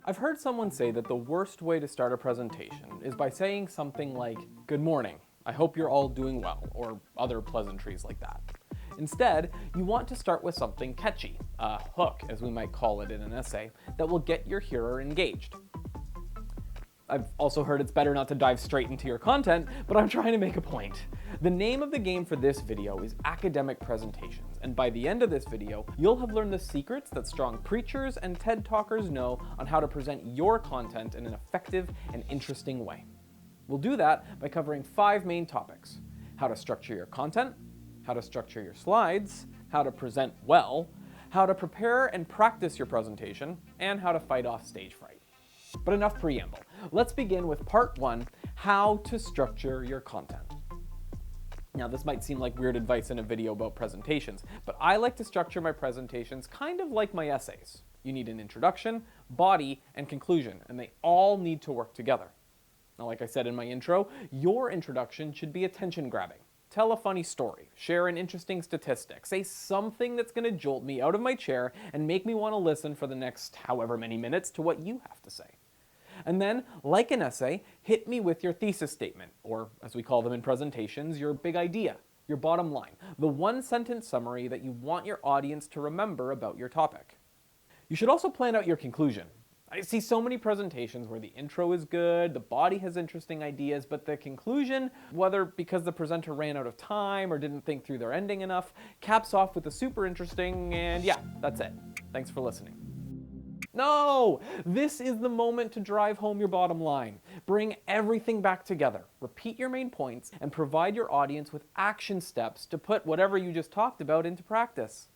I've heard someone say that the worst way to start a presentation is by saying something like, "Good morning, I hope you're all doing well," or other pleasantries like that. Instead, you want to start with something catchy, a hook as we might call it in an essay, that will get your hearer engaged. I've also heard it's better not to dive straight into your content, but I'm trying to make a point. The name of the game for this video is academic presentations, and by the end of this video, you'll have learned the secrets that strong preachers and TED Talkers know on how to present your content in an effective and interesting way. We'll do that by covering 5 main topics: how to structure your content, how to structure your slides, how to present well, how to prepare and practice your presentation, and how to fight off stage fright. But enough preamble. Let's begin with part 1, how to structure your content. Now, this might seem like weird advice in a video about presentations, but I like to structure my presentations kind of like my essays. You need an introduction, body, and conclusion, and they all need to work together. Now, like I said in my intro, your introduction should be attention-grabbing. Tell a funny story, share an interesting statistic, say something that's going to jolt me out of my chair and make me want to listen for the next however many minutes to what you have to say. And then, like an essay, hit me with your thesis statement, or as we call them in presentations, your big idea, your bottom line, the one-sentence summary that you want your audience to remember about your topic. You should also plan out your conclusion. I see so many presentations where the intro is good, the body has interesting ideas, but the conclusion, whether because the presenter ran out of time or didn't think through their ending enough, caps off with the super interesting, and yeah, that's it. Thanks for listening. No! This is the moment to drive home your bottom line. Bring everything back together, repeat your main points, and provide your audience with action steps to put whatever you just talked about into practice.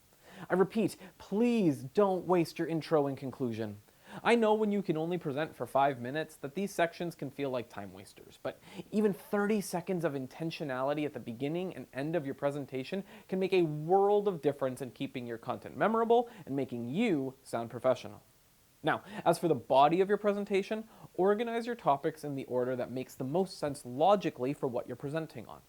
I repeat, please don't waste your intro and conclusion. I know when you can only present for 5 minutes that these sections can feel like time wasters, but even 30 seconds of intentionality at the beginning and end of your presentation can make a world of difference in keeping your content memorable and making you sound professional. Now, as for the body of your presentation, organize your topics in the order that makes the most sense logically for what you're presenting on.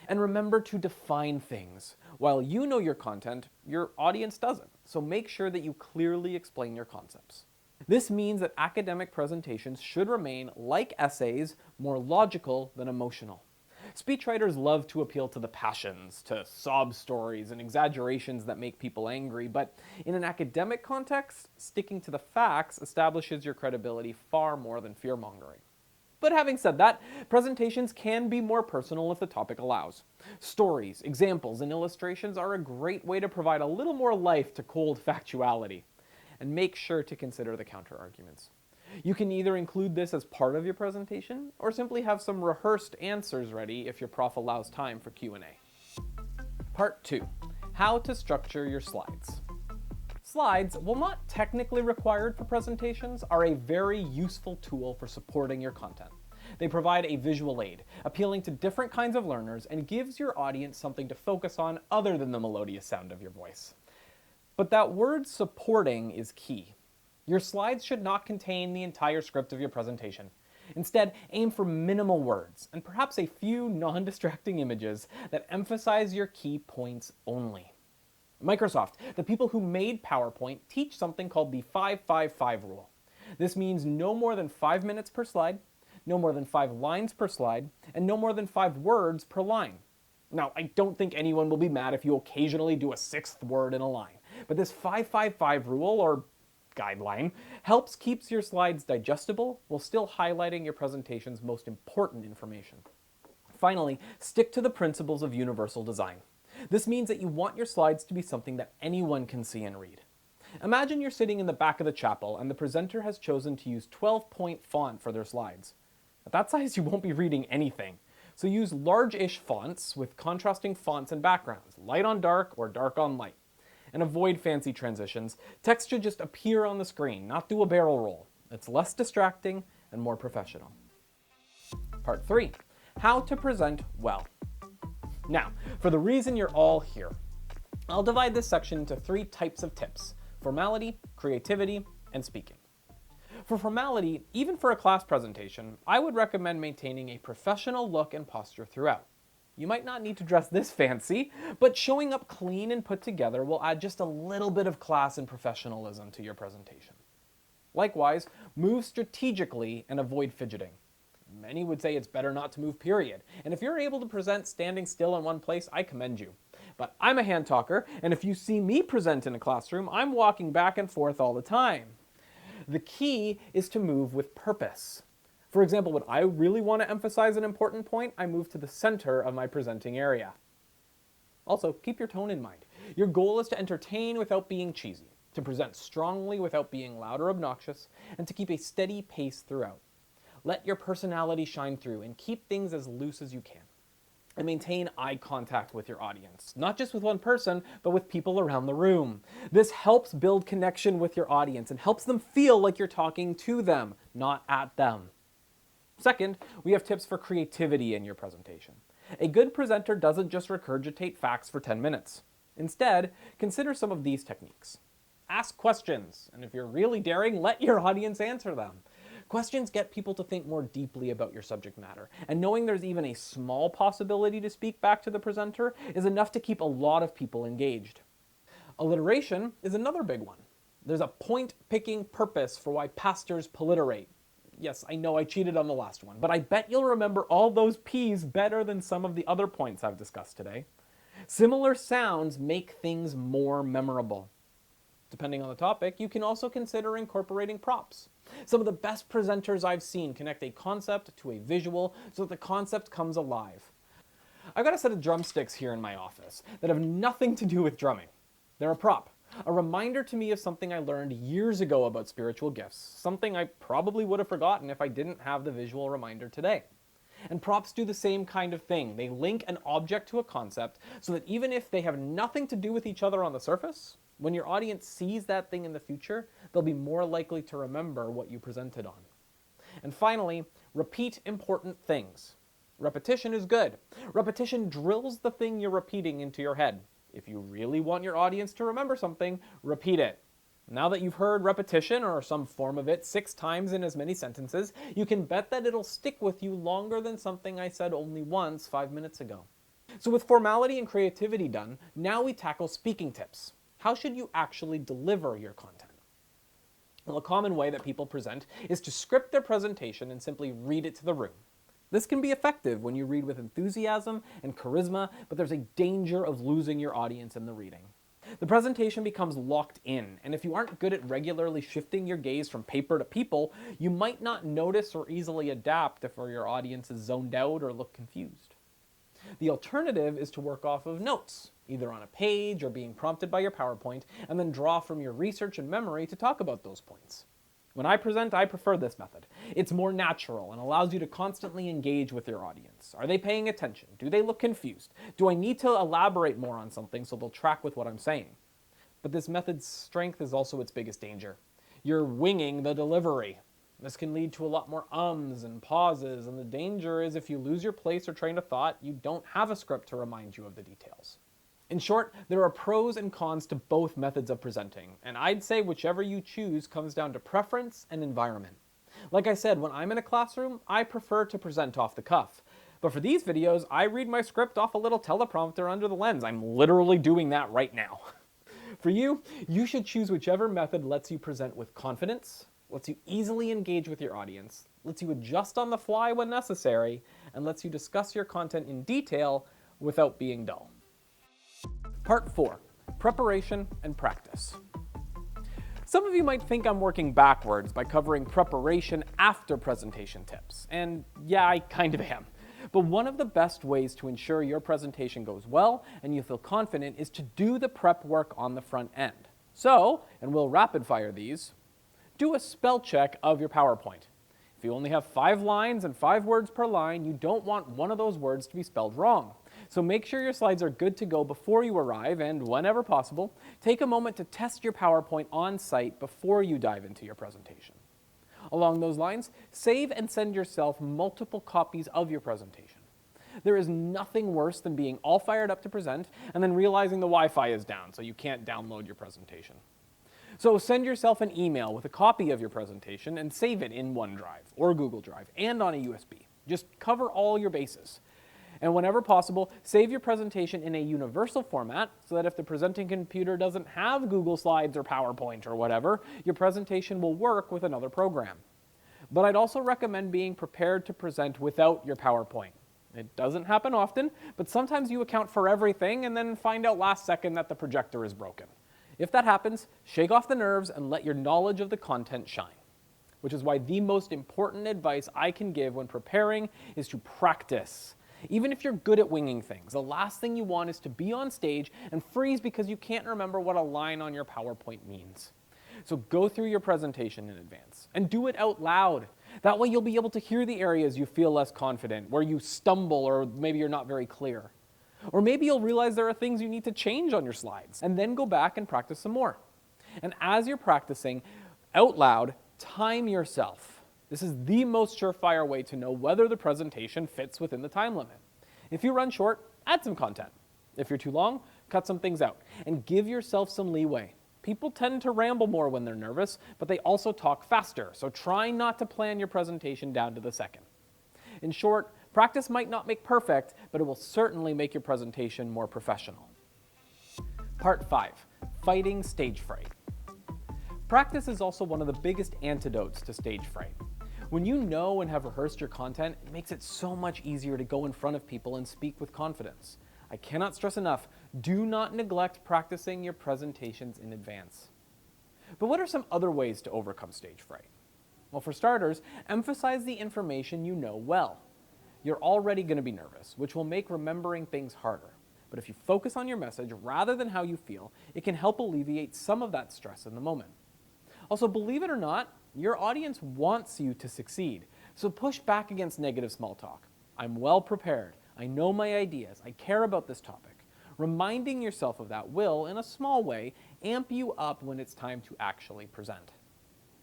And remember to define things. While you know your content, your audience doesn't, so make sure that you clearly explain your concepts. This means that academic presentations should remain, like essays, more logical than emotional. Speechwriters love to appeal to the passions, to sob stories and exaggerations that make people angry, but in an academic context, sticking to the facts establishes your credibility far more than fear-mongering. But having said that, presentations can be more personal if the topic allows. Stories, examples, and illustrations are a great way to provide a little more life to cold factuality. And make sure to consider the counter-arguments. You can either include this as part of your presentation, or simply have some rehearsed answers ready if your prof allows time for Q&A. Part 2, how to structure your slides. Slides, while not technically required for presentations, are a very useful tool for supporting your content. They provide a visual aid, appealing to different kinds of learners, and gives your audience something to focus on other than the melodious sound of your voice. But that word supporting is key. Your slides should not contain the entire script of your presentation. Instead, aim for minimal words and perhaps a few non-distracting images that emphasize your key points only. Microsoft, the people who made PowerPoint, teach something called the 5-5-5 rule. This means no more than 5 minutes per slide, no more than 5 lines per slide, and no more than 5 words per line. Now, I don't think anyone will be mad if you occasionally do a 6th word in a line. But this 5-5-5 rule, or guideline, helps keeps your slides digestible while still highlighting your presentation's most important information. Finally, stick to the principles of universal design. This means that you want your slides to be something that anyone can see and read. Imagine you're sitting in the back of the chapel and the presenter has chosen to use 12-point font for their slides. At that size, you won't be reading anything. So use large-ish fonts with contrasting fonts and backgrounds, light on dark or dark on light. And avoid fancy transitions. Text should just appear on the screen, not do a barrel roll. It's less distracting and more professional. Part 3, how to present well. Now, for the reason you're all here, I'll divide this section into 3 types of tips: formality, creativity, and speaking. For formality, even for a class presentation, I would recommend maintaining a professional look and posture throughout. You might not need to dress this fancy, but showing up clean and put together will add just a little bit of class and professionalism to your presentation. Likewise, move strategically and avoid fidgeting. Many would say it's better not to move, period. And if you're able to present standing still in one place, I commend you. But I'm a hand talker, and if you see me present in a classroom, I'm walking back and forth all the time. The key is to move with purpose. For example, when I really want to emphasize an important point, I move to the center of my presenting area. Also, keep your tone in mind. Your goal is to entertain without being cheesy, to present strongly without being loud or obnoxious, and to keep a steady pace throughout. Let your personality shine through and keep things as loose as you can. And maintain eye contact with your audience, not just with one person, but with people around the room. This helps build connection with your audience and helps them feel like you're talking to them, not at them. Second, we have tips for creativity in your presentation. A good presenter doesn't just regurgitate facts for 10 minutes. Instead, consider some of these techniques. Ask questions, and if you're really daring, let your audience answer them. Questions get people to think more deeply about your subject matter, and knowing there's even a small possibility to speak back to the presenter is enough to keep a lot of people engaged. Alliteration is another big one. There's a point-picking purpose for why pastors politerate. Yes, I know I cheated on the last one, but I bet you'll remember all those P's better than some of the other points I've discussed today. Similar sounds make things more memorable. Depending on the topic, you can also consider incorporating props. Some of the best presenters I've seen connect a concept to a visual so that the concept comes alive. I've got a set of drumsticks here in my office that have nothing to do with drumming. They're a prop, a reminder to me of something I learned years ago about spiritual gifts, something I probably would have forgotten if I didn't have the visual reminder today. And props do the same kind of thing. They link an object to a concept so that even if they have nothing to do with each other on the surface, when your audience sees that thing in the future, they'll be more likely to remember what you presented on. And finally, repeat important things. Repetition is good. Repetition drills the thing you're repeating into your head. If you really want your audience to remember something, repeat it. Now that you've heard repetition, or some form of it, 6 times in as many sentences, you can bet that it'll stick with you longer than something I said only once 5 minutes ago. So with formality and creativity done, now we tackle speaking tips. How should you actually deliver your content? Well, a common way that people present is to script their presentation and simply read it to the room. This can be effective when you read with enthusiasm and charisma, but there's a danger of losing your audience in the reading. The presentation becomes locked in, and if you aren't good at regularly shifting your gaze from paper to people, you might not notice or easily adapt if your audience is zoned out or look confused. The alternative is to work off of notes, either on a page or being prompted by your PowerPoint, and then draw from your research and memory to talk about those points. When I present, I prefer this method. It's more natural and allows you to constantly engage with your audience. Are they paying attention? Do they look confused? Do I need to elaborate more on something so they'll track with what I'm saying? But this method's strength is also its biggest danger. You're winging the delivery. This can lead to a lot more ums and pauses, and the danger is if you lose your place or train of thought, you don't have a script to remind you of the details. In short, there are pros and cons to both methods of presenting, and I'd say whichever you choose comes down to preference and environment. Like I said, when I'm in a classroom, I prefer to present off the cuff. But for these videos, I read my script off a little teleprompter under the lens. I'm literally doing that right now. For you, you should choose whichever method lets you present with confidence, lets you easily engage with your audience, lets you adjust on the fly when necessary, and lets you discuss your content in detail without being dull. Part 4, preparation and practice. Some of you might think I'm working backwards by covering preparation after presentation tips, and yeah, I kind of am. But one of the best ways to ensure your presentation goes well and you feel confident is to do the prep work on the front end. So, and we'll rapid fire these, do a spell check of your PowerPoint. If you only have 5 lines and 5 words per line, you don't want one of those words to be spelled wrong. So make sure your slides are good to go before you arrive, and whenever possible, take a moment to test your PowerPoint on site before you dive into your presentation. Along those lines, save and send yourself multiple copies of your presentation. There is nothing worse than being all fired up to present and then realizing the Wi-Fi is down, so you can't download your presentation. So send yourself an email with a copy of your presentation and save it in OneDrive or Google Drive and on a USB. Just cover all your bases. And whenever possible, save your presentation in a universal format so that if the presenting computer doesn't have Google Slides or PowerPoint or whatever, your presentation will work with another program. But I'd also recommend being prepared to present without your PowerPoint. It doesn't happen often, but sometimes you account for everything and then find out last second that the projector is broken. If that happens, shake off the nerves and let your knowledge of the content shine. Which is why the most important advice I can give when preparing is to practice. Even if you're good at winging things, the last thing you want is to be on stage and freeze because you can't remember what a line on your PowerPoint means. So go through your presentation in advance and do it out loud. That way you'll be able to hear the areas you feel less confident, where you stumble or maybe you're not very clear. Or maybe you'll realize there are things you need to change on your slides, and then go back and practice some more. And as you're practicing out loud, time yourself. This is the most surefire way to know whether the presentation fits within the time limit. If you run short, add some content. If you're too long, cut some things out, and give yourself some leeway. People tend to ramble more when they're nervous, but they also talk faster, so try not to plan your presentation down to the second. In short, practice might not make perfect, but it will certainly make your presentation more professional. Part 5, fighting stage fright. Practice is also one of the biggest antidotes to stage fright. When you know and have rehearsed your content, it makes it so much easier to go in front of people and speak with confidence. I cannot stress enough, do not neglect practicing your presentations in advance. But what are some other ways to overcome stage fright? Well, for starters, emphasize the information you know well. You're already going to be nervous, which will make remembering things harder. But if you focus on your message rather than how you feel, it can help alleviate some of that stress in the moment. Also, believe it or not, your audience wants you to succeed. So push back against negative small talk. I'm well prepared. I know my ideas. I care about this topic. Reminding yourself of that will, in a small way, amp you up when it's time to actually present.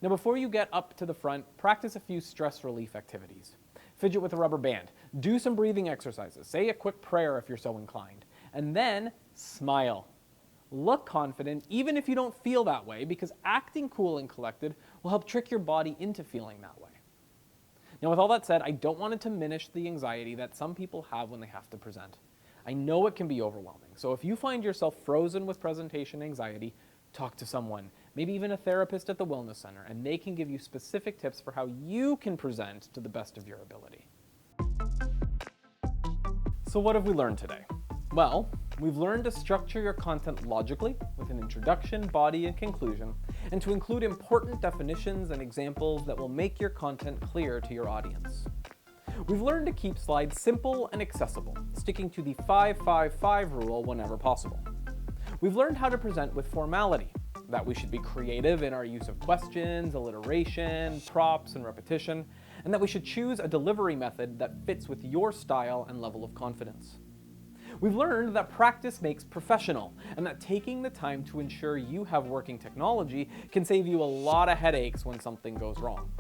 Now, before you get up to the front, practice a few stress relief activities. Fidget with a rubber band. Do some breathing exercises. Say a quick prayer if you're so inclined. And then smile. Look confident even if you don't feel that way, because acting cool and collected will help trick your body into feeling that way. Now, with all that said, I don't want to diminish the anxiety that some people have when they have to present. I know it can be overwhelming, so if you find yourself frozen with presentation anxiety, talk to someone, maybe even a therapist at the Wellness Center, and they can give you specific tips for how you can present to the best of your ability. So what have we learned today? Well, we've learned to structure your content logically with an introduction, body, and conclusion, and to include important definitions and examples that will make your content clear to your audience. We've learned to keep slides simple and accessible, sticking to the 5-5-5 rule whenever possible. We've learned how to present with formality, that we should be creative in our use of questions, alliteration, props, and repetition, and that we should choose a delivery method that fits with your style and level of confidence. We've learned that practice makes professional, and that taking the time to ensure you have working technology can save you a lot of headaches when something goes wrong.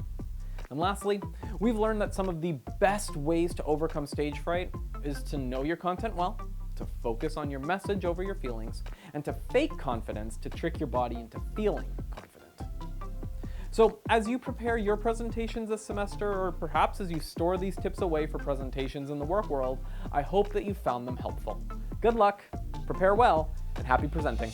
And lastly, we've learned that some of the best ways to overcome stage fright is to know your content well, to focus on your message over your feelings, and to fake confidence to trick your body into feeling confident. So as you prepare your presentations this semester, or perhaps as you store these tips away for presentations in the work world, I hope that you found them helpful. Good luck, prepare well, and happy presenting.